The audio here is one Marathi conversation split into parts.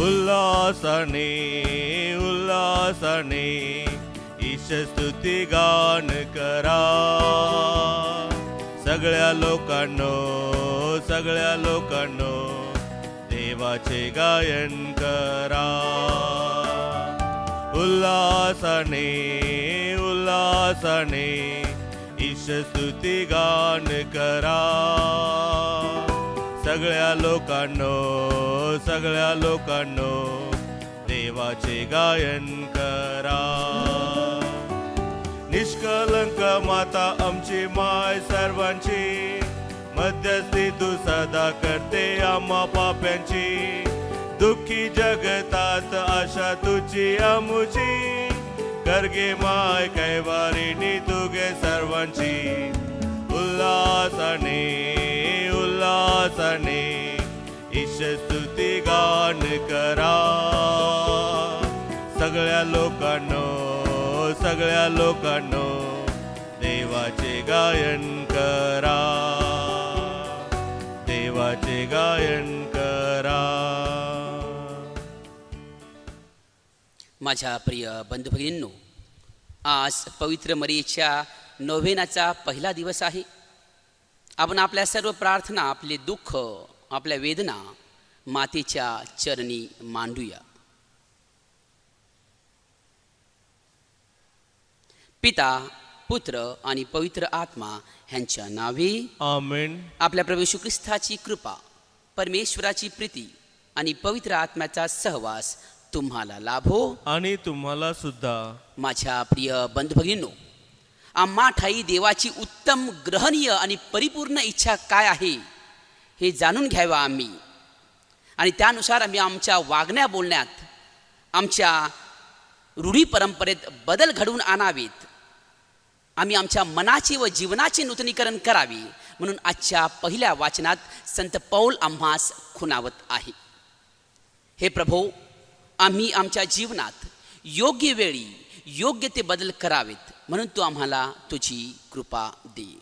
उल्हासाने उल्हासाने ईश स्तुती गान करा. सगळ्या लोकांनो देवाचे गायन करा. उल्हासाने उल्हासाने ईश स्तुती गान करा. सगळ्या लोकांनो देवाचे गायन करा. निष्कलंक माता आमची माय सर्वांची, मध्यस्थी तू सदा करते आम्हा पाप्यांची. दुःखी जगतात आशा तुझी आमुची, करगे माय कैवारिणी तुगे सर्वांची. उल्हासाने उल्हासाने ईश स्तुती गान करा. सगळ्या लोकांनो देवाचे गायन करा. देवाचे गायन करा. माझ्या प्रिय बंधू भगिनींनो, आज पवित्र मरियेच्या नोव्हेनाचा पहिला दिवस आहे. आपण आपल्या सर्व प्रार्थना, आपले दुःख, आपल्या वेदना मातेच्या चरणी मांडूया. पिता, पुत्र आणि पवित्र आत्मा ह्यांच्या नावे आमेन. आपल्या प्रभू येशू ख्रिस्ताची कृपा, परमेश्वराची प्रीती आणि पवित्र आत्म्याचा सहवास तुम्हाला लाभो आणि तुम्हाला सुद्धा. माझ्या प्रिय बंधू भगिनींनो, आम्हा ठाई देवाची उत्तम, ग्रहणीय आणि परिपूर्ण इच्छा काय आहे हे जाणून घ्यावं आम्ही, आणि त्यानुसार आम्ही आमच्या वागण्या बोलण्यात, आमच्या रूढी परंपरेत बदल घडवून आणावेत. आम्ही आमच्या मनाचे व जीवनाचे नूतनीकरण करावे, म्हणून आजच्या पहिल्या वाचनात संत पौल आम्हास खुणावत आहे. हे प्रभो, आम्ही आमच्या जीवनात योग्य वेळी योग्य ते बदल करावेत, म्हणून तू आम्हाला तुझी कृपा दे.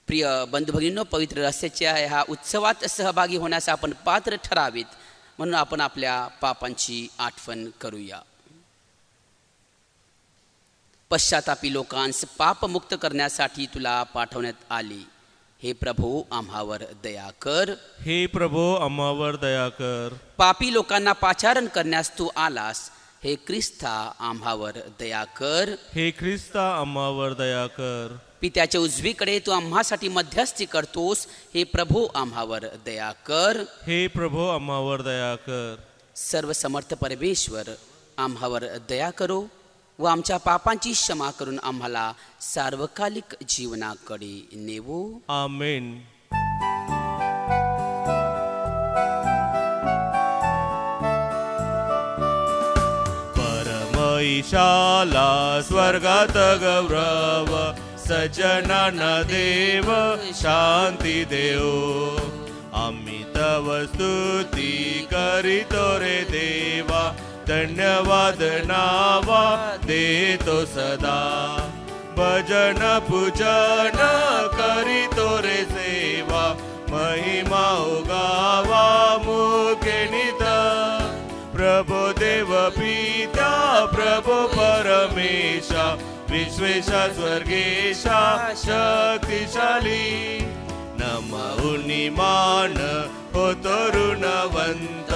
प्रिय बंधू भगिनींनो, पवित्र रस्त्याच्या ह्या उत्सवात सहभागी होण्यास आपण पात्र ठरावेत, म्हणून आपण आपल्या पापांची आठवण करूया. पश्चातापी लोकांस पापमुक्त करण्यासाठी तुला पाठवण्यात आले. हे प्रभू, आम्हावर दया कर. हे प्रभू, आम्हावर दया कर. पापी लोकांना पाचारण करण्यास तू आलास. हे ख्रिस्ता, आम्हावर दया कर. हे ख्रिस्ता, आम्हावर दया कर. पित्याच्या उजवीकडे तू आम्हासाठी मध्यस्थी करतोस. हे प्रभू, आम्हावर दया कर. हे प्रभू, आम्हावर दया कर. सर्व समर्थ परमेश्वर, आम्हावर दया करो व आमच्या पापांची क्षमा करून आम्हाला सार्वकालिक जीवनाकडे नेवो. आमेन. परमईशाला स्वर्गात गौरव, सज्जनांना देव शांती देव. आम्ही तव स्तुती करीतो रे देवा, धन्यवाद नावा देतो सदा. भजन पूजन करीतो रे सेवा, महिमा उगावा मुखे नित. प्रभो देव पिता, प्रभो परमेशा, विश्वेशा स्वर्गेशा शक्तिशाली. नमऊनी मान होतो ऋणवंत,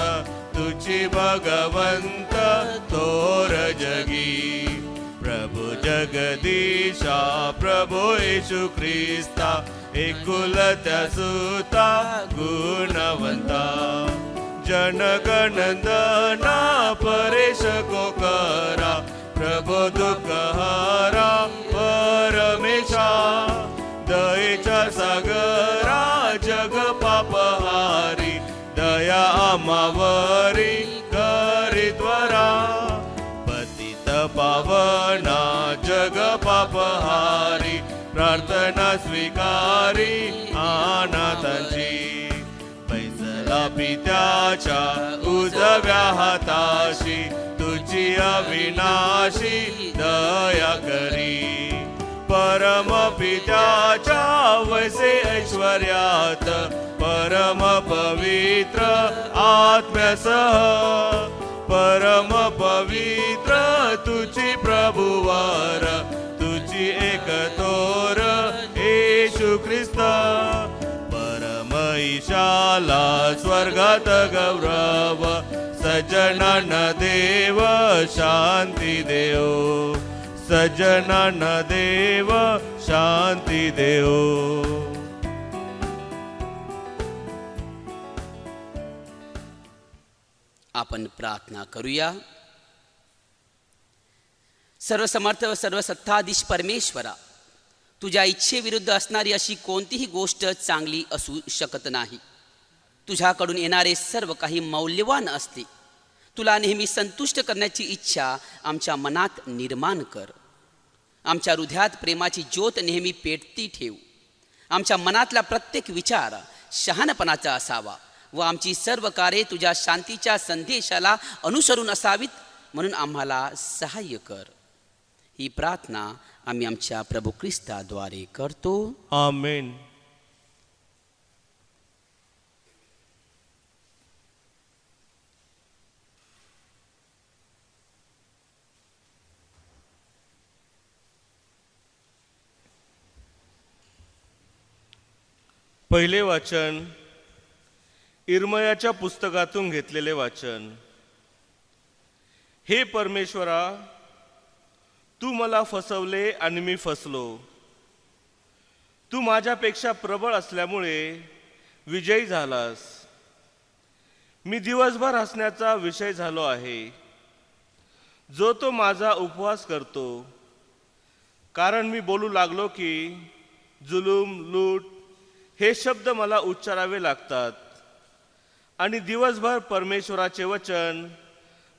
तुझी भगवंत तोर जगी. प्रभु जगदीशा, प्रभो येशू ख्रिस्ता, एकुलत्या सुता गुणवंता. जनगणना परेश कोकरा, प्रभो दुःख हरा परमेशा. दयेच्या सागरा जग पापहारी, दया आम्हावरी करी त्वरा. पतित पावना जग पापहारी, प्रार्थना स्वीकारी अनाथांची. पैसला पित्याच्या उजव्या हाताशी, तुझी अविनाशी दया करी. परमपित्याच्या वैसे ऐश्वर्यात परम पवित्र आत्म्यासह परम पवित्र तुझी प्रभुवर तुझी एकतोर येशू ख्रिस्त परम ईशाला स्वर्गात गौरव सज्जनांना देव शांती देव सज्जनांना देव शांती देव. आपण प्रार्थना करूया. सर्वसमर्थ व सर्वसत्ताधीश परमेश्वरा, तुझ्या इच्छेविरुद्ध असणारी अशी कोणतीही गोष्ट चांगली असू शकत नाही. तुझ्याकडून येणारे सर्व काही मौल्यवान असते. तुला नेहमी संतुष्ट करण्याची इच्छा आमच्या मनात निर्माण कर. आमच्या हृदयात प्रेमाची ज्योत नेहमी पेटती ठेव. आमच्या मनातला प्रत्येक विचार शहाणपणाचा असावा व आमची सर्व कार्ये तुझ्या शांतीच्या संदेशाला अनुसरून असावीत म्हणून आम्हाला सहाय्य कर. ही प्रार्थना आम्ही आमच्या प्रभू ख्रिस्ताद्वारे करतो. आमेन. पहिले वाचन इर्मयाच्या पुस्तकातून घेतलेले वाचन. हे परमेश्वरा, तू मला फसवले आणि मी फसलो. तू माझ्यापेक्षा प्रबळ असल्यामुळे विजयी झालास. मी दिवसभर हसण्याचा विषय झालो आहे. जो तो माझा उपवास करतो, कारण मी बोलू लागलो की जुलूम लूट हे शब्द मला उच्चारावे लागतात आणि दिवसभर परमेश्वराचे वचन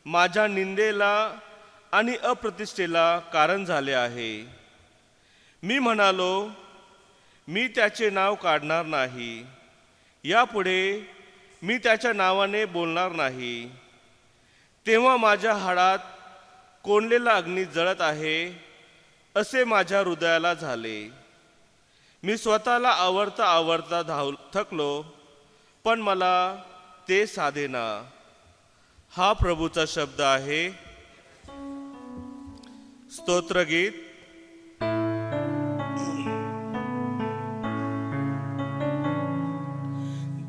माझ्या निंदेला आणि अप्रतिष्ठेला कारण झाले आहे. मी म्हणालो, मी त्याचे नाव काढणार नाही. यापुढे मी त्याच्या नावाने बोलणार नाही. तेव्हा माझ्या हाडात कोंडलेला अग्नी जळत आहे असे माझ्या हृदयाला झाले. मी स्वतःला आवरता आवरता थकलो, पण मला ते साधेना. हा प्रभूचा शब्द आहे. स्तोत्रगीत.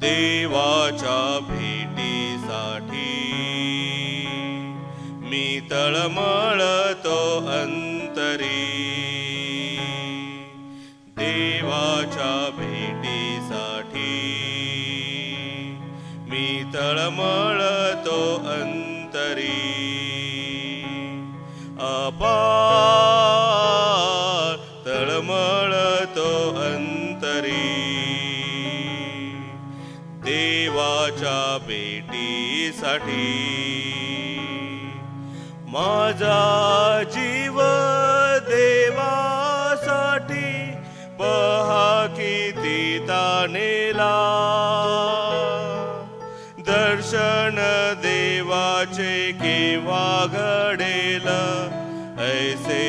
देवाच्या भेटीसाठी मी तळमळतो अंतरी. देवाच्या भेटीसाठी मी तळमळतो अंतरी. अपार तळमळतो अंतरी. देवाच्या भेटीसाठी माझा जीव देवासाठी पहा किती ताणेला. दर्शन देवाचे केव्हा घडेल ऐसे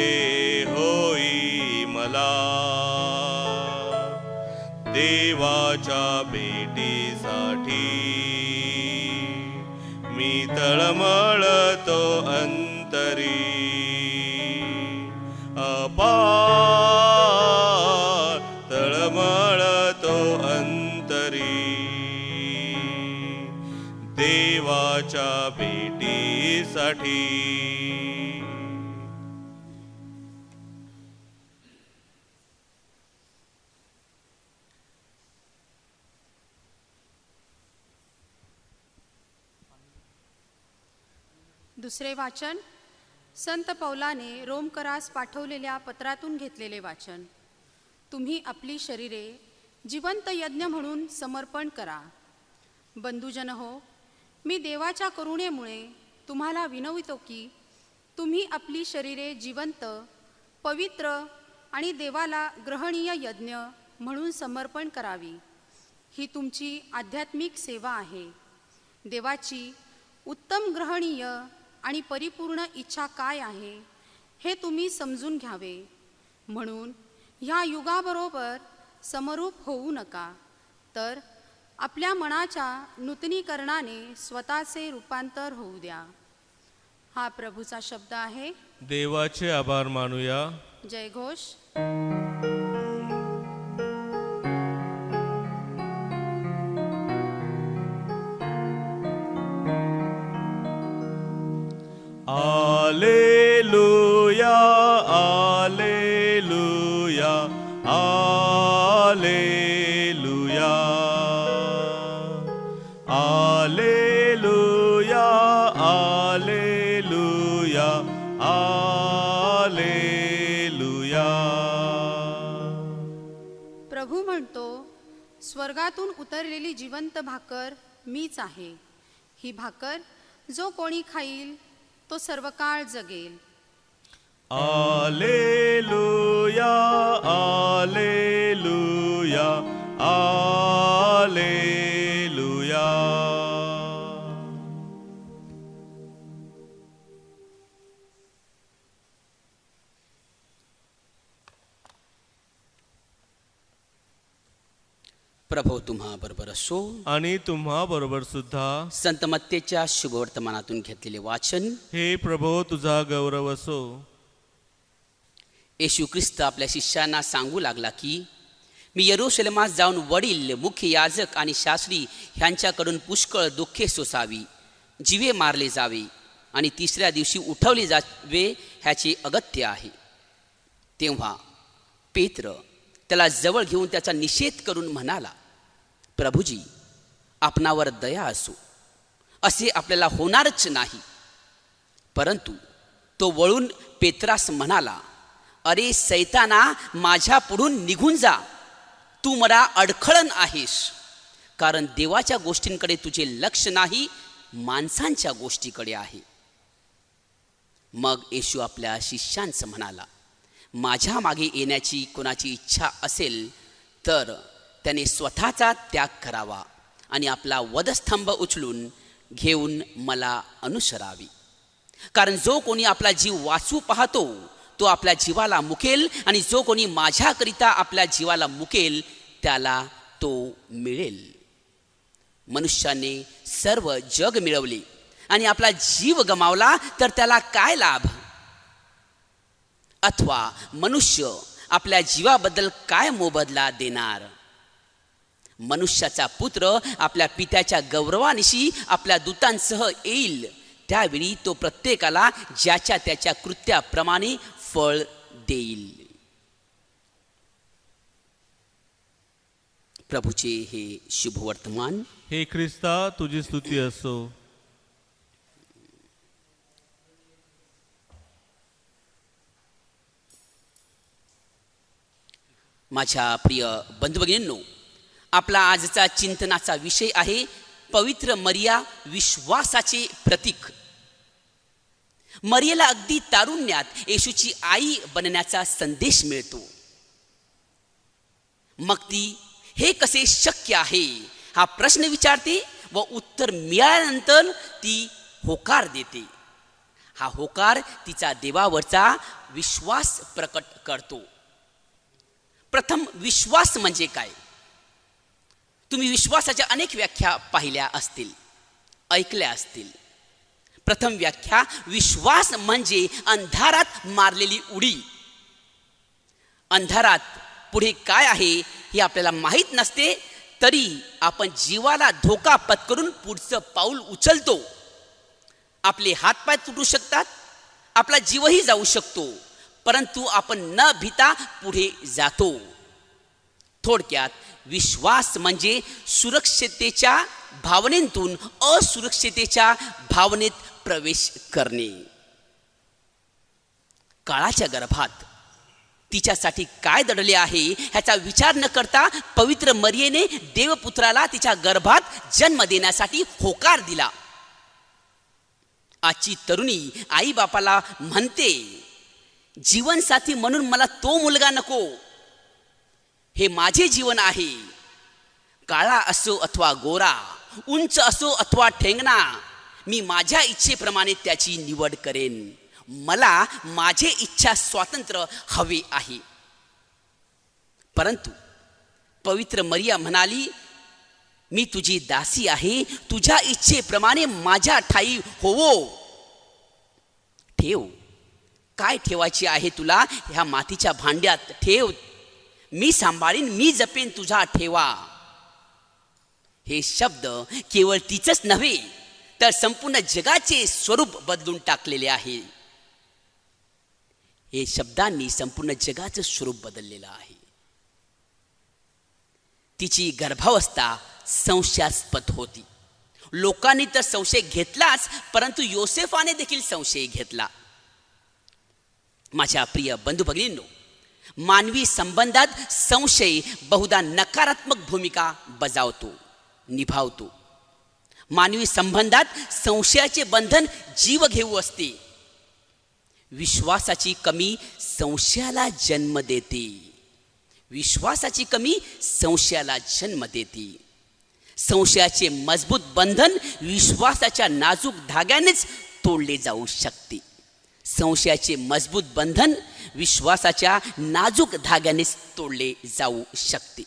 होई मला. देवाच्या भेटीसाठी मी तळमळतो अंतरी. अपार तळमळतो अंतरी. देवाच्या भेटीसाठी. दुसरे वाचन संत पौलाने रोमकरास पाठवलेल्या पत्रातून घेतलेले वाचन. तुम्ही आपली शरीरे जिवंत यज्ञ म्हणून समर्पण करा. बंधुजन हो, मी देवाच्या करुणेमुळे तुम्हाला विनवितो की तुम्ही आपली शरीरे जिवंत, पवित्र आणि देवाला ग्रहणीय यज्ञ म्हणून समर्पण करावी. ही तुमची आध्यात्मिक सेवा आहे. देवाची उत्तम, ग्रहणीय आणि परिपूर्ण इच्छा काय आहे हे तुम्ही समजून घ्यावे. म्हणून ह्या युगाबरोबर समरूप होऊ नका, तर आपल्या मनाच्या नूतनीकरणाने स्वतःचे रूपांतर होऊ द्या. हा प्रभूचा शब्द आहे. देवाचे आभार मानूया. जयघोष. आलेलुया, आलेलुया, आलेलुया, आलेलुया, आलेलुया, आलेलुया. प्रभू म्हणतो, स्वर्गातून उतरलेली जिवंत भाकर मीच आहे. ही भाकर जो कोणी खाईल तो सर्व काळ जगेल. आलेलुया, आलेलुया, आलेलुया. प्रभो तुम्हा बरोबर असो. आणि तुम्हा बरोबर सुद्धा. संत मत्तेच्या शुभवर्तमानातून घेतलेले वाचन. हे प्रभो तुझा गौरव असो. येशू ख्रिस्त आपल्या शिष्यांना सांगू लागला की मी यरूशलेमात जाऊन वडील, मुख्य याजक आणि शास्त्री ह्यांच्याकडून पुष्कळ दुःखे सोसावी, जीवे मारले जावे आणि तिसऱ्या दिवशी उठवले जावे ह्याचे अगत्य आहे. तेव्हा पेत्र त्याला जवळ घेऊन त्याचा निषेध करून म्हणाला, प्रभूजी, आपणावर दया असो, असे आपल्याला होणारच नाही. परंतु तो वळून पेत्रास म्हणाला, अरे सैताना, माझ्या पुढून निघून जा, तू मला अडखळण आहेस, कारण देवाच्या गोष्टींकडे तुझे लक्ष नाही, माणसांच्या गोष्टीकडे आहे. मग येशू आपल्या शिष्यांचं म्हणाला, माझ्या मागे येण्याची कोणाची इच्छा असेल तर त्याने स्वतःचा त्याग करावा आणि आपला वधस्तंभ उचलून घेऊन मला अनुसरावी. कारण जो कोणी आपला जीव वाचू पाहतो तो आपल्या जीवाला मुकेल, आणि जो कोणी माझ्याकरिता आपल्या जीवाला मुकेल त्याला तो मिळेल. मनुष्याने सर्व जग मिळवले आणि आपला जीव गमावला तर त्याला काय लाभ? अथवा मनुष्य आपल्या जीवाबद्दल काय मोबदला देणार? मनुष्याचा पुत्र आपल्या पित्याच्या गौरवानिशी आपल्या दूतांसह येईल, त्यावेळी तो प्रत्येकाला ज्याच्या त्याच्या कृत्याप्रमाणे फळ देईल. प्रभूचे हे शुभवर्तमान. हे ख्रिस्ता तुझी स्तुती असो. माझ्या प्रिय बंधुभगिनींनो, आपला आजचा चिंतनाचा विषय आहे पवित्र मरिया, विश्वासाचे प्रतीक. मरियेला अगदी तारुण्यात येशूची आई बनण्याचा संदेश मिळतो. मग ती हे कसे शक्य आहे हा प्रश्न विचारते व उत्तर मिळाल्यानंतर ती होकार देते. हा होकार तिचा देवावरचा विश्वास प्रकट करतो. प्रथम, विश्वास म्हणजे काय? तुम्ही विश्वासाच्या अनेक व्याख्या पाहिल्या असतील, ऐकल्या असतील. प्रथम व्याख्या, विश्वास म्हणजे अंधारात मारलेली उडी. अंधारात पुढे काय आहे हे आपल्याला माहीत नसते, तरी आपण जीवाला धोका पत्करून पुढचं पाऊल उचलतो. आपले हातपाय तुटू शकतात, आपला जीवही जाऊ शकतो, परंतु आपण न भीता पुढे जातो. थोडक्यात, विश्वास म्हणजे सुरक्षिततेच्या भावनेतून असुरक्षिततेच्या भावनेत प्रवेश करणे. काळाच्या गर्भात तिच्यासाठी काय दडले आहे ह्याचा विचार न करता पवित्र मरियेने देवपुत्राला तिच्या गर्भात जन्म देण्यासाठी होकार दिला. आजची तरुणी आई बापाला म्हणते, जीवनसाथी म्हणून मला तो मुलगा नको, हे माझे जीवन आहे. काळा असो अथवा गोरा, उंच असो अथवा ठेंगणा, मी माझ्या इच्छेप्रमाणे त्याची निवड करेन. मला माझे इच्छा स्वातंत्र्य हवे आहे. परंतु पवित्र मरिया म्हणाली, मी तुझी दासी आहे, तुझ्या इच्छेप्रमाणे माझ्या ठाई होवो. ठेव, काय ठेवायची आहे तुला ह्या मातीच्या भांड्यात ठेव, मी सांभाळीन, मी जपेन तुझा ठेवा. हे शब्द केवळ तिचंच नव्हे तर संपूर्ण जगाचे स्वरूप बदलून टाकलेले आहे. हे शब्दांनी संपूर्ण जगाचं स्वरूप बदललेलं आहे. तिची गर्भावस्था संशयास्पद होती. लोकांनी तर संशय घेतलाच, परंतु योसेफाने देखील संशय घेतला. माझ्या प्रिय बंधू भगिनींनो, मानवी संबंधात संशय बहुधा नकारात्मक भूमिका बजावतो, निभावतो. मानवी संबंधात संशयाचे बंधन जीव घेऊ असते. विश्वासाची कमी संशयाला जन्म देते. विश्वासाची कमी संशयाला जन्म देते. संशयाचे मजबूत बंधन विश्वासाच्या नाजूक धाग्यानेच तोडले जाऊ शकते. संशयाचे मजबूत बंधन विश्वासाच्या नाजूक धाग्यानेच तोडले जाऊ शकते.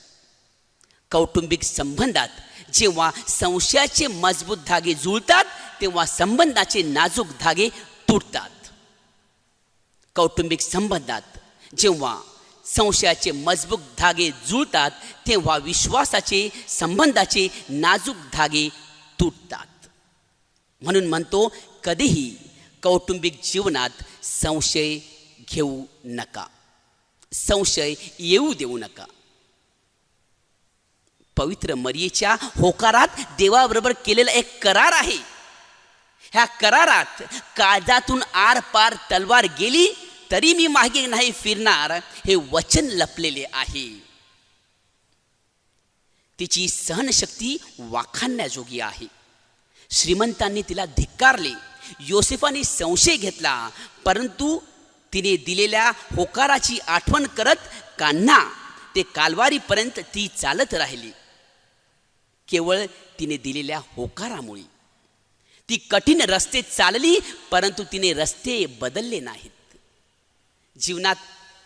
कौटुंबिक संबंधात जेव्हा संशयाचे मजबूत धागे जुळतात तेव्हा संबंधाचे नाजूक धागे तुटतात. कौटुंबिक संबंधात जेव्हा संशयाचे मजबूत धागे जुळतात तेव्हा विश्वासाचे संबंधाचे नाजूक धागे तुटतात. म्हणून म्हणतो, कधीही कौटुंबिक जीवनात संशय घेऊ नका, संशय येऊ देऊ नका. पवित्र मरियेच्या होकारात देवाबरोबर केलेला एक करार आहे. ह्या करारात काळजातून आर पार तलवार गेली तरी मी मागे नाही फिरणार हे वचन लपलेले आहे. तिची सहनशक्ती वाखाणण्याजोगी आहे. श्रीमंतांनी तिला धिक्कारले, योसेफाने संशय घेतला, परंतु तिने दिलेल्या होकाराची आठवण करत कान्हा ते कालवारीपर्यंत ती चालत राहिली. केवळ तिने दिलेल्या होकारामुळे ती कठीण रस्ते चालली, परंतु तिने रस्ते बदलले नाहीत. जीवनात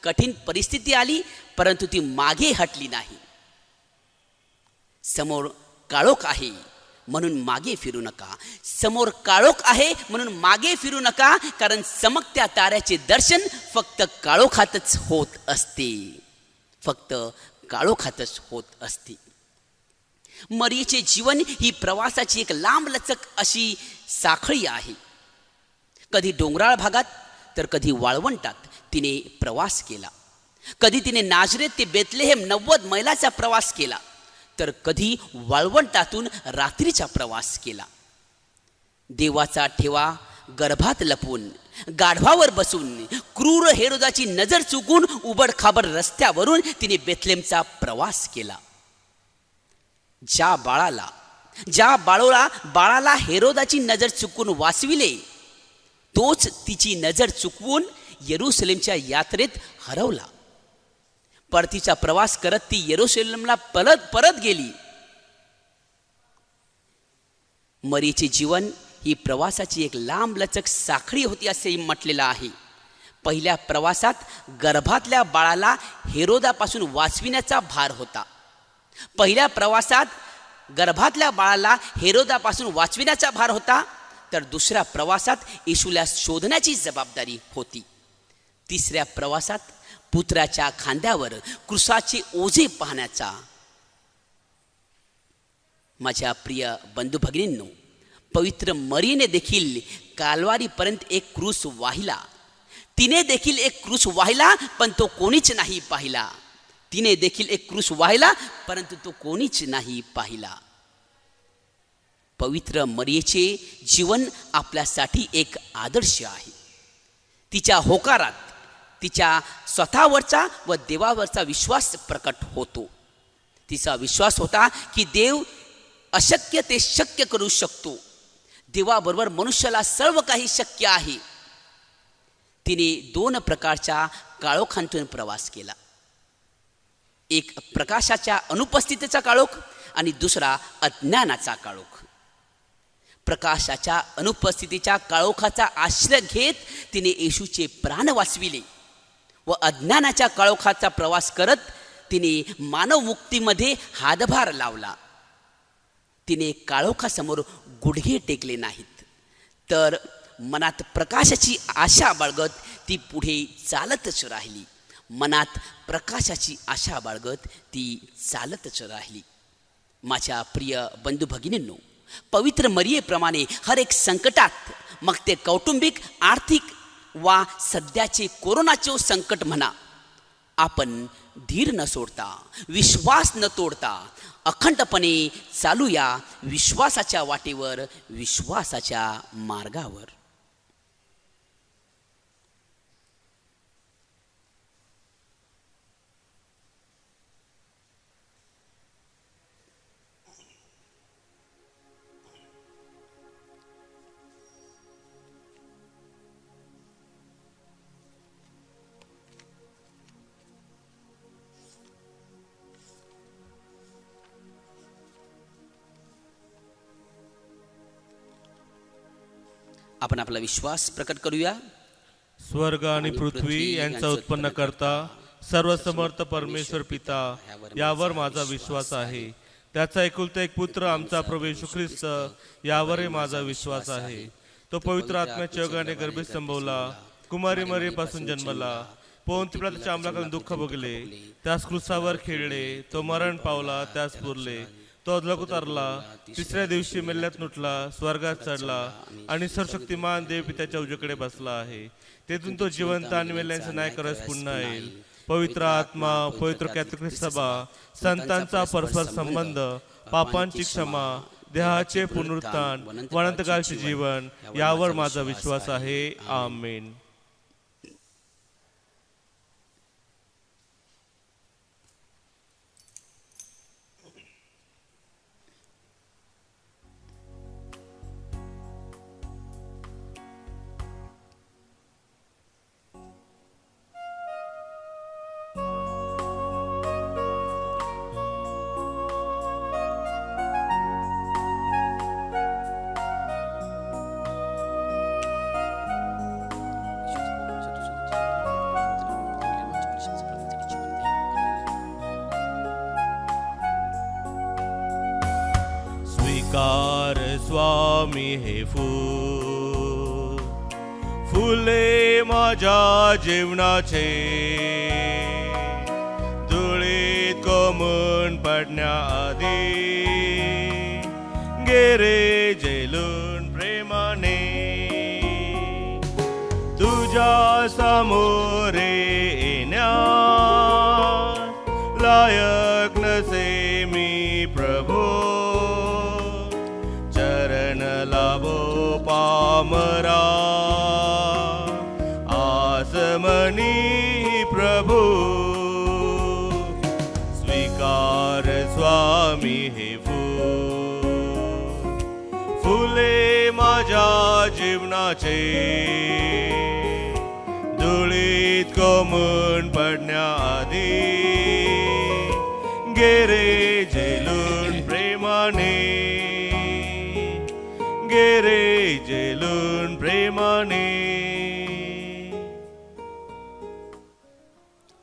कठीण परिस्थिती आली, परंतु ती मागे हटली नाही. समोर काळोख आहे म्हणून मागे फिरू नका. समोर काळोख आहे म्हणून मागे फिरू नका, कारण चमकत्या ताऱ्याचे दर्शन फक्त काळोखातच होत असते. फक्त काळोखातच होत असते. मरियेचे जीवन ही प्रवासाची एक लांबलचक अशी साखळी आहे. कधी डोंगराळ भागात तर कधी वाळवंटात तिने प्रवास केला. कधी तिने नाझरेत ते बेथलेहेम 90 मैलाचा प्रवास केला, तर कधी वाळवंटातून रात्रीचा प्रवास केला. देवाचा ठेवा गर्भात लपून, गाढवावर बसून, क्रूर हेरोदाची नजर चुकून उबडखाबड रस्त्यावरून तिने बेथलेहमचा प्रवास केला. ज्या बाळाला हेरोदाची नजर चुकून वाचविले, तोच तिची नजर चुकवून येरुशलेमच्या यात्रेत हरवला. परतीचा प्रवास करत ती येरुशलेमला परत गेली. मरियेचे जीवन ही प्रवासाची एक लांबलचक साखळी होती असे म्हटलेलं आहे. पहिल्या प्रवासात गर्भातल्या बाळाला हेरोदापासून वाचविण्याचा भार होता. पहिल्या प्रवासात गर्भातल्या बाळाला हेरोदापासून वाचविण्याचा भार होता, तर दुसऱ्या प्रवासात येशूला शोधण्याची जबाबदारी होती. तिसऱ्या प्रवासात पुत्राच्या खांद्यावर क्रूसाचे ओझे पाहण्याचा. माझ्या प्रिय बंधू भगिनींनो, पवित्र मरियेने देखील कालवारीपर्यंत एक क्रूस वाहिला. तिने देखील एक क्रूस वाहिला, पण तो कोणीच नाही पाहिला. तिने देखील एक क्रूस वाहिला, परंतु तो कोणीच नाही पाहिला. पवित्र मरियेचे जीवन आपल्यासाठी एक आदर्श आहे. तिच्या होकारात तिच्या स्वतःवरचा व देवावरचा विश्वास प्रकट होतो. तिचा विश्वास होता की देव अशक्य ते शक्य करू शकतो. देवाबरोबर मनुष्याला सर्व काही शक्य आहे. तिने 2 प्रकारच्या काळोखांतून प्रवास केला. एक प्रकाशाच्या अनुपस्थितीचा काळोख आणि दुसरा अज्ञानाचा काळोख. प्रकाशाच्या अनुपस्थितीच्या काळोखाचा आश्रय घेत तिने येशूचे प्राण वाचविले व अज्ञानाच्या काळोखाचा प्रवास करत तिने मानवमुक्तीमध्ये हातभार लावला. तिने काळोखासमोर गुडघे टेकले नाहीत, तर मनात प्रकाशाची आशा बाळगत ती पुढे चालतच राहिली. मनात प्रकाशाची आशा बाळगत ती चालतच राहिली. माझ्या प्रिय बंधू भगिनींनो, पवित्र मरियेप्रमाणे हर एक संकटात, मग ते कौटुंबिक, आर्थिक वा सध्याचे कोरोनाचे संकट म्हणा, आपण धीर न सोडता, विश्वास न तोडता अखंडपणे चालूया विश्वासाच्या वाटेवर, विश्वासाच्या मार्गावर. आपण आपला विश्वास प्रकट करूया. स्वर्ग आणि पृथ्वी यांचा उत्पन्न करता सर्वसमर्थ परमेश्वर पिता, यावर माझा विश्वास आहे. त्याचा एकुलता एक पुत्र आमचा प्रभू येशू ख्रिस्त, यावरही माझा विश्वास आहे. तो पवित्र आत्म्याच्या योगाने गर्भीत संभवला, कुमारी मरियेपासून जन्मला, पोंती पिलाताच्या अंमलाखाली दुःख भोगले, त्यास क्रुसावर खेळले, तो मरण पावला, त्यास पुरले, तो अधोलोक उतरला, तिसऱ्या दिवशी मेल्यात उठला, स्वर्गात चढला आणि सर्वशक्तिमान देव पित्याच्या उजवीकडे बसला आहे. तेथून तो जिवंत आणि मेल्यांचा न्याय करत पुन्हा येईल. पवित्र आत्मा, पवित्र कॅथोलिक सभा, संतांचा परस्पर संबंध, पापांची क्षमा, देहाचे पुनरुत्थान, अनंतकाळचे जीवन, यावर माझा विश्वास आहे. आमेन. स्वीकार स्वामी हे फूल, फुले माझ्या जीवनाचे, धुळीत कोमून पडण्याआधी गेरे जेलून प्रेमाने, तुझ्या समोरे येण्यास लायक नसे मी प्रभू, चरण लाभो पामरा आसमनी प्रभू. स्वीकार स्वामी हे फूल, फुले माझ्या जीवनाचे, धुळीत कोमून पडण्याआधी गेरे जेलून प्रेमाने, गेरे जेलून प्रेमाने.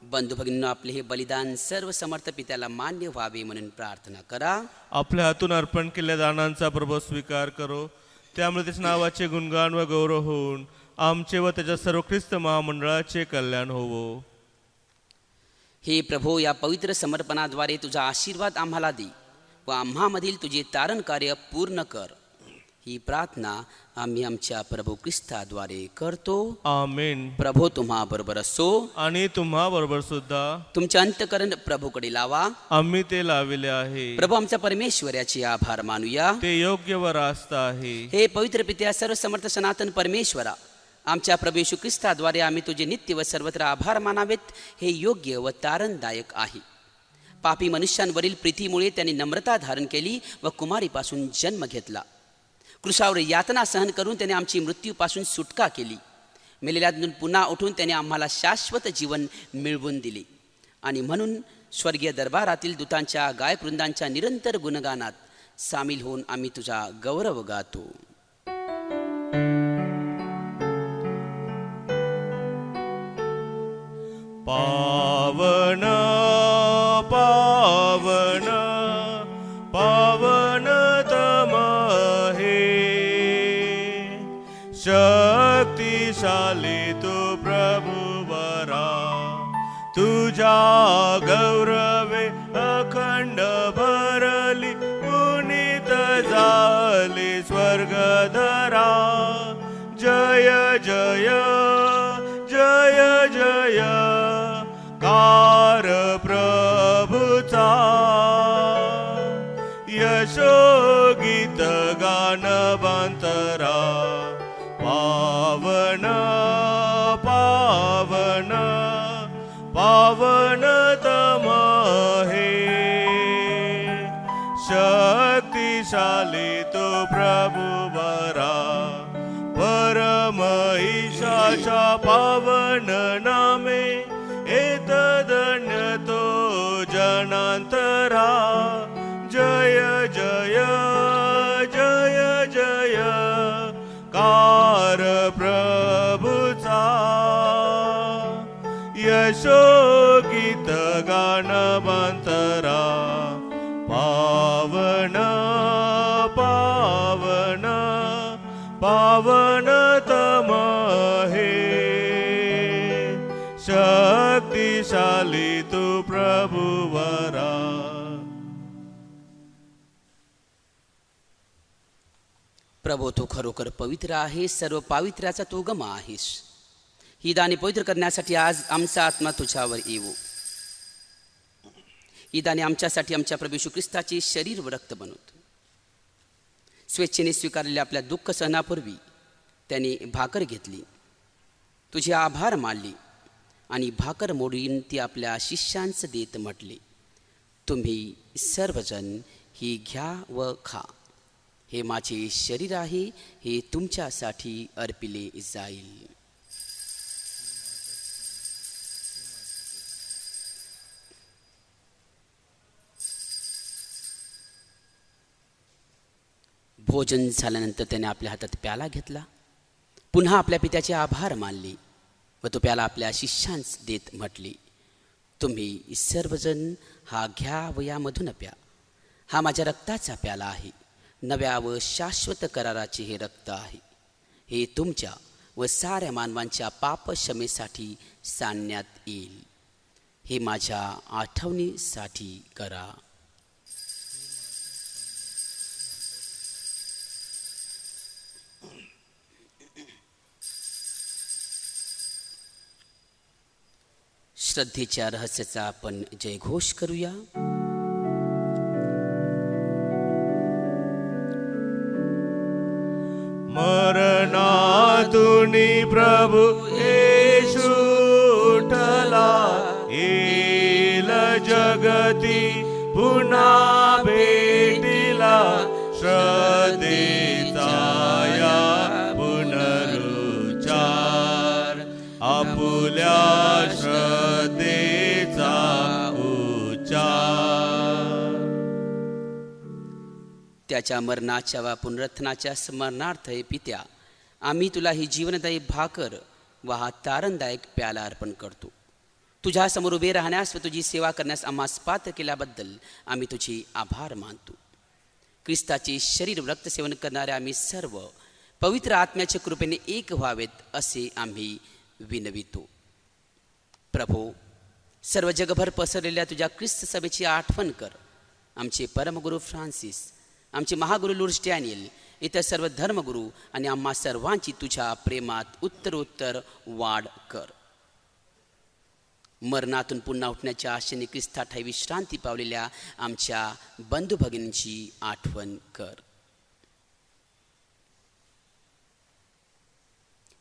बंधू भगिनींनो, आपले हे बलिदान सर्व समर्थ पित्याला मान्य व्हावे म्हणून प्रार्थना करा. आपल्या हातून अर्पण केलेल्या दानांचा प्रभू स्वीकार करो. त्यामुळे त्याच्या नावाचे गुणगान व गौरव होऊन आमचे व त्याच्या सर्व ख्रिस्त महामंडळाचे कल्याण होवो. हे प्रभो, या पवित्र समर्पणाद्वारे तुझा आशीर्वाद आम्हाला दे व आम्हामधील तुझे तारण कार्य पूर्ण कर. ही प्रार्थना आम्ही आमच्या प्रभू ख्रिस्ताद्वारे करतो. आमेन. प्रभो तुम्हा बरोबर असो आणि तुम्हा बरोबर सुद्धा. तुमचे अंतकरण प्रभूकडे लावा. आम्ही ते लाविले आहे. प्रभू आमच्या परमेश्वराचे आभार मानूया. ते योग्य व रास्त आहे. हे पवित्र पित्या, सर्व समर्थ सनातन परमेश्वरा, आमच्या प्रभू येशू ख्रिस्ताद्वारे आम्ही तुझे नित्य व सर्वत्र आभार मानावेत, हे योग्य व तारणदायक आहे. पापी मनुष्यांवरील प्रीतीमुळे त्यांनी नम्रता धारण केली व कुमारीपासून जन्म घेतला. क्रुसावर यातना सहन करून त्याने आमची मृत्यूपासून सुटका केली. मेलेल्यातून पुन्हा उठून त्याने आम्हाला शाश्वत जीवन मिळवून दिले. आणि म्हणून स्वर्गीय दरबारातील दूतांच्या गायकवृंदांच्या निरंतर गुणगानात सामील होऊन आम्ही तुझा गौरव गातो. पावन शक्तिशाली तू प्रभुवरा, तुझ्या गौरवे अखंड भरली, पुनीत झाली स्वर्गधरा. जय जय जय जय कार प्रभुचा, यशोगीत गान बांतरा. पावन पावन पावन तम हे, शक्तिशाली तो प्रभुवरा. परम ईशाच्या पावन नामे, एतदन्य तो जनांतरा. जय जय जय जय कार प्रभुचा, यशोगीत गान बांतरा. पावन पावन पावन तम हे, शक्तिशाली तू प्रभुवरा. प्रभो तू खरोखर पवित्र आहे, सर्व पावित्र्याचा तू गमा आहेस. ही दाने पवित्र करण्यासाठी आज आमचा आत्मा तुझ्यावर येऊ. ही दाने आमच्यासाठी आमच्या प्रभू येशू ख्रिस्ताचे शरीर व रक्त बनवतो. स्वेच्छेने स्वीकारलेल्या आपल्या दुःख सहनापूर्वी त्याने भाकर घेतली, तुझे आभार मानले आणि भाकर मोडून ती आपल्या शिष्यांस देत म्हटले, तुम्ही सर्वजण ही घ्या व खा. हे माझे शरीर आहे, हे तुमच्यासाठी अर्पिले जाईल. भोजन झाल्यानंतर त्याने आपल्या हातात प्याला घेतला, पुन्हा आपल्या पित्याचे आभार मानले व तो प्याला आपल्या शिष्यांस देत म्हटले, तुम्ही सर्वजण हा घ्या व यामधून प्या. हा माझ्या रक्ताचा प्याला आहे, नव्या व शाश्वत कराराचे हे रक्त आहे. हे तुमच्या व साऱ्या मानवांच्या पाप क्षमेसाठी सांडण्यात येईल. हे माझ्या आठवणीसाठी करा. श्रद्धेच्या रहस्याचा आपण जयघोष करूया. मरणातुनी प्रभू येशू उठला, येईल जगती पुन्हा भेटिला. श्रद्धेचा या पुनरुच्चार, आपुल्या श्रद्धेचा उच्चार. त्याच्या मरणाच्या वा पुनरुत्थानाच्या स्मरणार्थ हे पित्या, आम्ही तुला ही जीवनदायी भाकर व हा तारणदायक प्याला अर्पण करतो. तुझ्यासमोर उभे राहण्यास व तुझी सेवा करण्यास आम्हास पात्र केल्याबद्दल आम्ही तुझे आभार मानतो. ख्रिस्ताचे शरीर रक्त सेवन करणारे आम्ही सर्व पवित्र आत्म्याच्या कृपेने एक व्हावेत असे आम्ही विनवितो. प्रभो, सर्व जगभर पसरलेल्या तुझ्या ख्रिस्त सभेची आठवण कर. आमचे परमगुरू फ्रान्सिस, आमचे महागुरू लुर्स डॅनियल, इतर सर्व धर्मगुरू आणि आम्हा सर्वांची तुझ्या प्रेमात उत्तरोत्तर वाढ कर. मरणातून पुन्हा उठण्याच्या आशेने ख्रिस्ताठाई विश्रांती पावलेल्या आमच्या बंधू भगिनींची आठवण कर.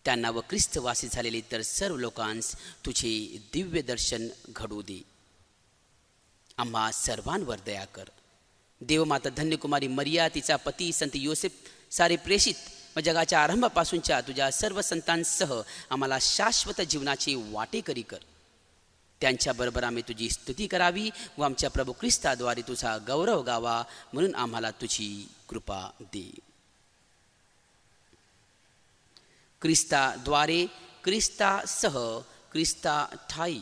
त्यांना व ख्रिस्तवासी झालेले इतर सर्व लोकांस तुझे दिव्य दर्शन घडू दे. आम्हा सर्वांवर दया कर. देवमाता धन्यकुमारी मरिया, तिचा पती संत योसेफ, सारे प्रेषित व जगाच्या आरंभापासूनच्या तुझ्या सर्व संतांसह आम्हाला शाश्वत जीवनाची वाटेकरी कर. त्यांच्याबरोबर आम्ही तुझी स्तुती करावी व आमच्या प्रभू ख्रिस्ताद्वारे तुझा गौरव गावा, म्हणून आम्हाला तुझी कृपा दे. ख्रिस्ताद्वारे, ख्रिस्तासह, ख्रिस्ताठाई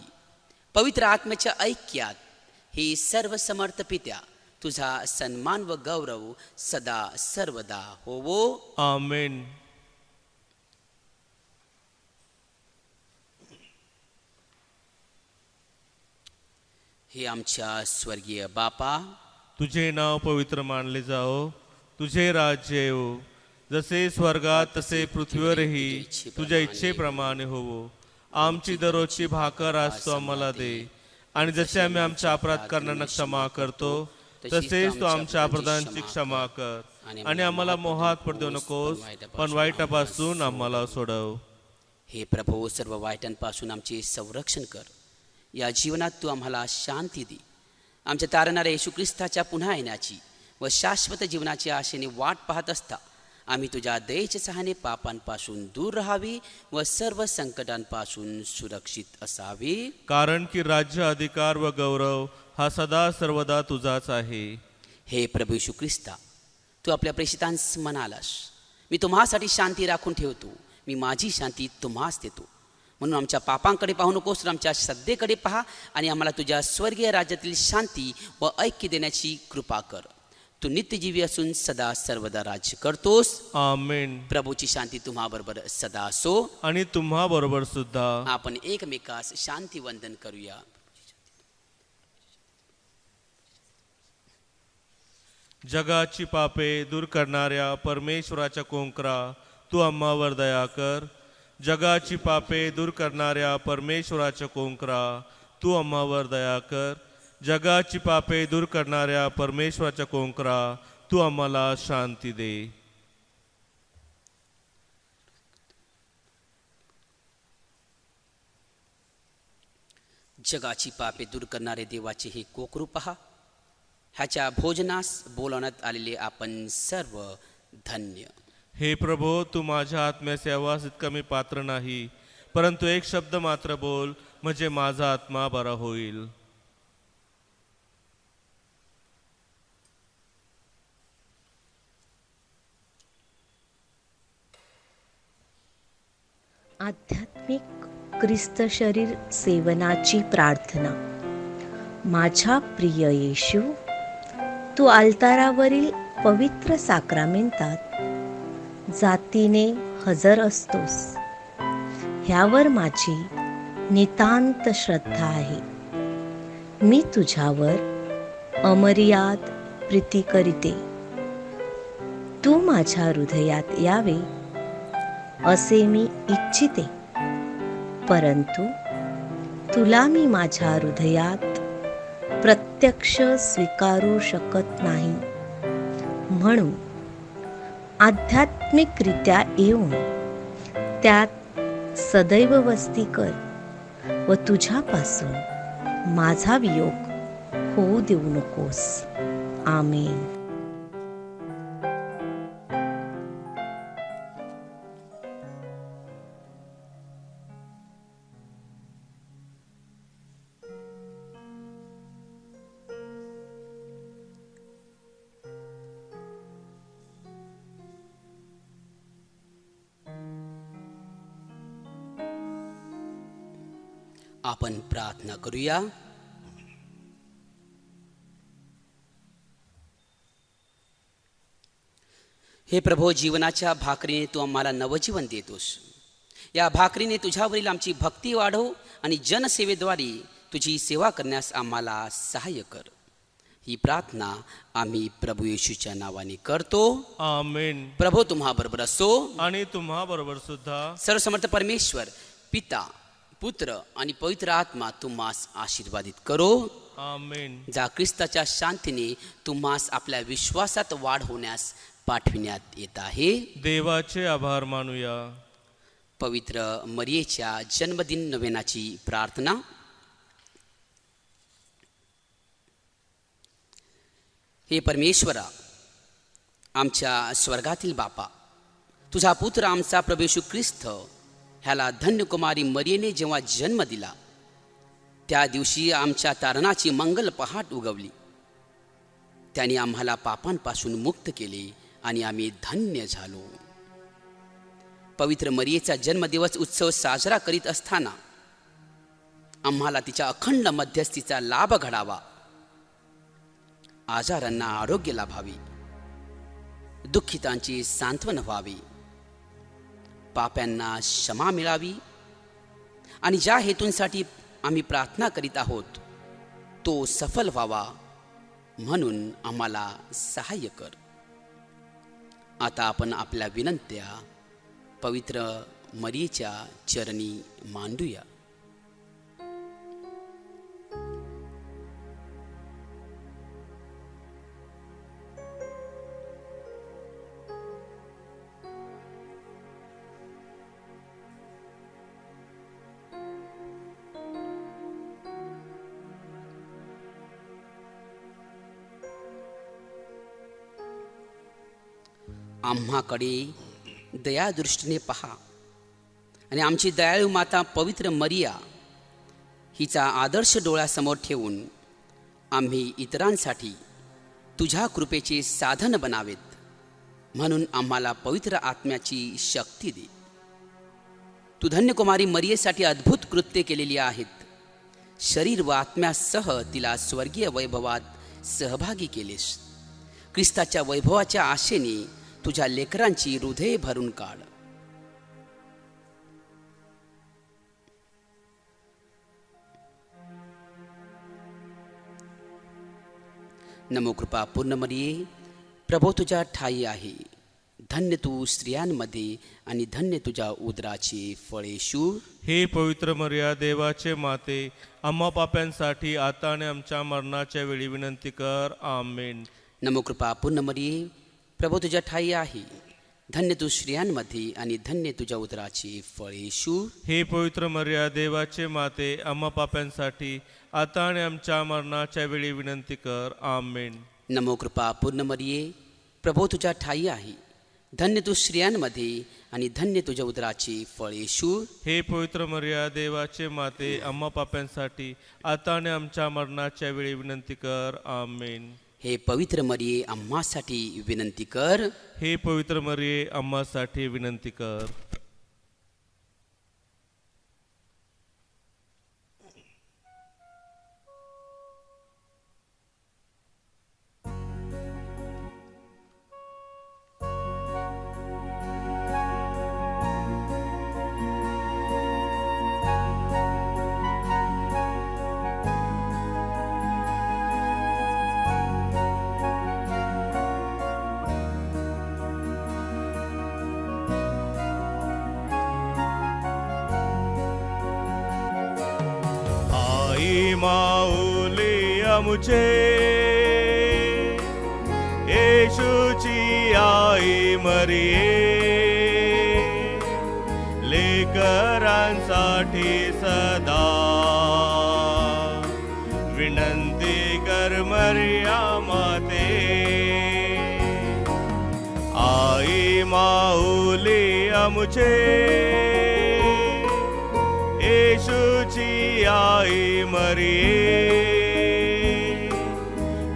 पवित्र आत्म्याच्या ऐक्यात हे सर्व समर्थ पित्या, तुझा सन्मान व गौरव सदा सर्वदा होवो. आमेन. हे आमच्या स्वर्गीय बापा, तुझे नाव पवित्र मानले जाओ, तुझे राज्य येवो, जसे स्वर्गात तसे पृथ्वीवरही तुझ्या इच्छेप्रमाणे होवो. आमची दररोजची भाकर आज तू आम्हाला दे, आणि जसे आम्ही आमच्या अपराध करणाऱ्यांना क्षमा करतो, तसेच तू आमच्या अपराधांची क्षमा कर, आणि आम्हाला मोहात पडू देऊ नकोस, पण वाईटापासून आम्हाला सोडव. हे प्रभू, सर्व वाईटांपासून आमचे संरक्षण कर. या जीवनात तू आम्हाला शांती दे. आमच्या तारणाऱ्या येशू ख्रिस्ताच्या पुन्हा येण्याची व शाश्वत जीवनाची आशेने वाट पाहत असता आम्ही तुझ्या दयेच्या सहाय्याने पापांपासून दूर राहावे व सर्व संकटांपासून सुरक्षित असावे. कारण की राज्य, अधिकार व गौरव हा सदा सर्वदा तुझाच आहे. हे प्रभू येशू ख्रिस्ता, तू आपल्या प्रेषितांस म्हणालास, मी तुम्हासाठी शांती राखून ठेवतो, मी माझी शांती तुम्हास देतो. म्हणून आमच्या पापांकडे पाहू नकोस, तर आमच्या श्रद्धेकडे पहा आणि आम्हाला तुझ्या स्वर्गीय राज्यातील शांती व ऐक्य देण्याची कृपा कर. तू नित्यजीवी असून सदा सर्वदा राज्य करतोस. आमेन. प्रभूची शांती तुम्हाबरोबर सदा असो. आणि तुम्हा बरोबर सुद्धा. आपण एकमेकास शांती वंदन करूया. जगाची पापे दूर करणाऱ्या परमेश्वराच्या कोंकरा, तू आम्हावर दया कर. जगाची पापे दूर करणाऱ्या परमेश्वराच्या कोंकरा, तू आम्हावर दया कर. जगाची पापे दूर करणाऱ्या परमेश्वराच्या कोंकरा, तू आम्हाला शांती दे. जगाची पापे दूर करणारे देवाचे हे कोकरू पहा. ह्याच्या भोजनास बोलावण्यात आलेले आपण सर्व धन्य. हे प्रभो, तू माझ्या आत्म्यास यावास इतका मी पात्र नाही, परंतु एक शब्द मात्र बोल, म्हणजे माझा आत्मा बरा होईल. आध्यात्मिक ख्रिस्त शरीर सेवनाची प्रार्थना. माझ्या प्रिय येशू, तू अल्तारावरील पवित्र साक्रामेंतात जातीने हजर असतोस. ह्यावर माझी नितांत श्रद्धा आहे. मी तुझ्यावर अमर्याद प्रीती करीते. तू माझ्या हृदयात यावे असे मी इच्छिते, परंतु तुला मी माझ्या हृदयात प्रत्यक्ष स्वीकारू शकत नाही. म्हणून आध्यात्मिकरित्या येऊन त्यात सदैव वस्ती कर व तुझ्यापासून माझा वियोग होऊ देऊ नकोस. आमेन. आपण प्रार्थना करूया. हे प्रभो, जीवनाच्या भाकरीने तू आम्हाला नवजीवन देतोस. या भाकरीने तुझ्यावरील आमची भक्ती वाढव आणि जनसेवेद्वारे तुझी सेवा करण्यास आम्हाला सहाय्य कर. ही प्रार्थना आम्ही प्रभू येशूच्या नावाने करतो. आमेन. प्रभो तुम्हा बरोबर असो. आणि तुम्हा बरोबर सुद्धा. सर्वसमर्थ परमेश्वर पिता, पुत्र आणि पवित्र आत्मा तुम्हास आशीर्वादित करो. आमेन. ज्या ख्रिस्ताच्या शांतीने तुम्हास आपल्या विश्वासात वाढ होण्यास पाठविण्यात येत आहे. देवाचे आभार मानूया. पवित्र मरियेच्या जन्मदिन नवेनाची प्रार्थना. हे परमेश्वरा, आमच्या स्वर्गातील बापा, तुझा पुत्र आमचा प्रभू येशू ख्रिस्त ह्याला धन्यकुमारी मरियेने जेव्हा जन्म दिला, त्या दिवशी आमच्या तारणाची मंगल पहाट उगवली. त्याने आम्हाला पापांपासून मुक्त केले आणि आम्ही धन्य झालो. पवित्र मरियेचा जन्मदिवस उत्सव साजरा करीत असताना आम्हाला तिच्या अखंड मध्यस्थीचा लाभ घडावा. आजारांना आरोग्य लाभावे, दुःखितांची सांत्वन व्हावी, पाप्यांना क्षमा मिळावी आणि ज्या हेतूंसाठी आम्ही प्रार्थना करीत आहोत तो सफल व्हावा म्हणून आम्हाला सहाय्य कर. आता आपण आपल्या विनंत्या पवित्र मरियेच्या चरणी मांडूया. आम्हाकडे दयादृष्टीने पहा आणि आमची दयाळू माता पवित्र मरिया हिचा आदर्श डोळ्यासमोर ठेवून आम्ही इतरांसाठी तुझ्या कृपेचे साधन बनावेत म्हणून आम्हाला पवित्र आत्म्याची शक्ती दे. तू धन्यकुमारी मरियेसाठी अद्भुत कृत्ये केलेली आहेत. शरीर व आत्म्यासह तिला स्वर्गीय वैभवात सहभागी केलेस. ख्रिस्ताच्या वैभवाच्या आशेने तुझ्या लेकरांची हृदये भरून काढ. नमो कृपा पूर्ण मरिये, प्रभो तुझ्या ठाई आहे. धन्य तू स्त्रियांमध्ये आणि धन्य तुझ्या उदराचे फळ येशू. हे पवित्र मरिया, देवाचे माते, आम्हा पाप्यांसाठी आता आणि आमच्या मरणाच्या वेळी विनंती कर. आमेन. नमो कृपा पूर्ण मरिये, प्रभो तुझ्या ठाई आहे. धन्य तू स्त्रियांमध्ये आणि धन्य तुझ्या उदराचे फळ येशू. हे पवित्र मरिया, देवाचे माते, आम्हा पाप्यांसाठी आता आणि आमच्या मरणाच्या वेळी विनंती कर. आमेन. नमो कृपा पूर्ण मरिये, प्रभो तुझ्या ठाई आहे. धन्य तू स्त्रियांमध्ये आणि धन्य तुझ्या उदराचे फळ येशू. हे पवित्र मरिया, देवाचे माते, आम्हा पाप्यांसाठी आता आणि आमच्या मरणाच्या वेळी विनंती कर. आमेन. हे पवित्र मरिये, आम्हासाठी विनंती कर. हे पवित्र मरिये, आम्हासाठी विनंती कर. माऊली आमुचे, येशूची आई मरिये, लेकरांसाठी सदा विनंती कर मरिया माते. आई माऊली आमुचे, येशूची आई मरिये,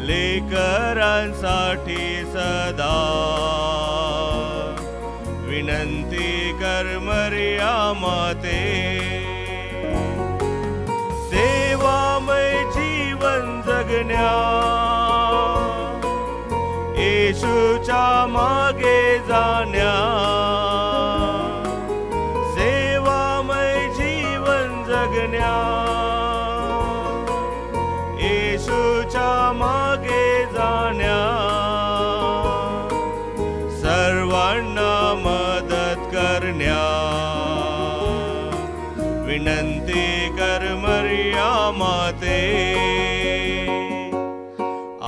लेकरांसाठी सदा विनंती कर मरिया माते. सेवामय जीवन जगण्या, येशूच्या मागे जाण्या, जगण्या, येशूच्या मागे जाण्या, सर्वांना मदत करण्या, विनंती कर मरिया माते.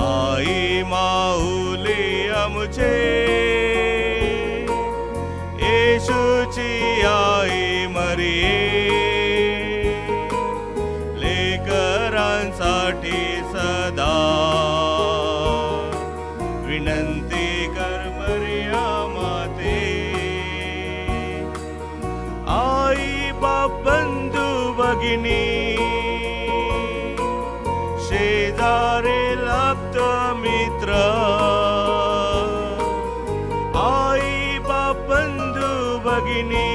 आई माऊली आमुचे, येशूची आई मरिये, साठी सदा विनंती कर मरिया माते. आई बाप बंधू भगिनी, शेजारी आप्त मित्र, आई बाप बंधू भगिनी,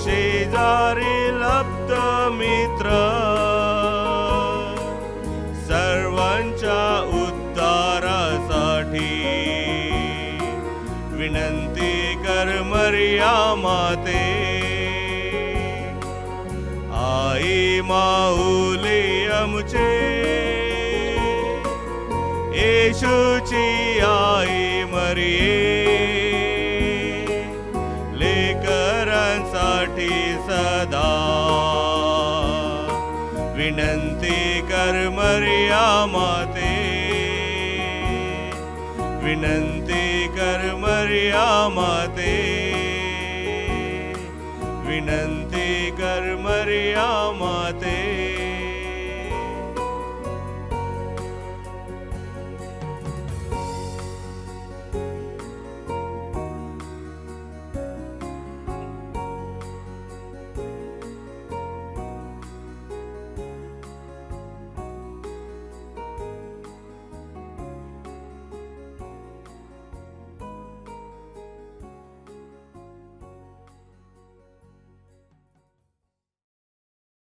शेजारी आप्त मित्र, सर्वांच्या उद्धारासाठी विनंती कर मरिया माते. आई माऊली आमचे, येशूची आई मरिये, लेकरांसाठी सदा विनंती कर मरिया माते, विनंती कर मरिया माते, विनंती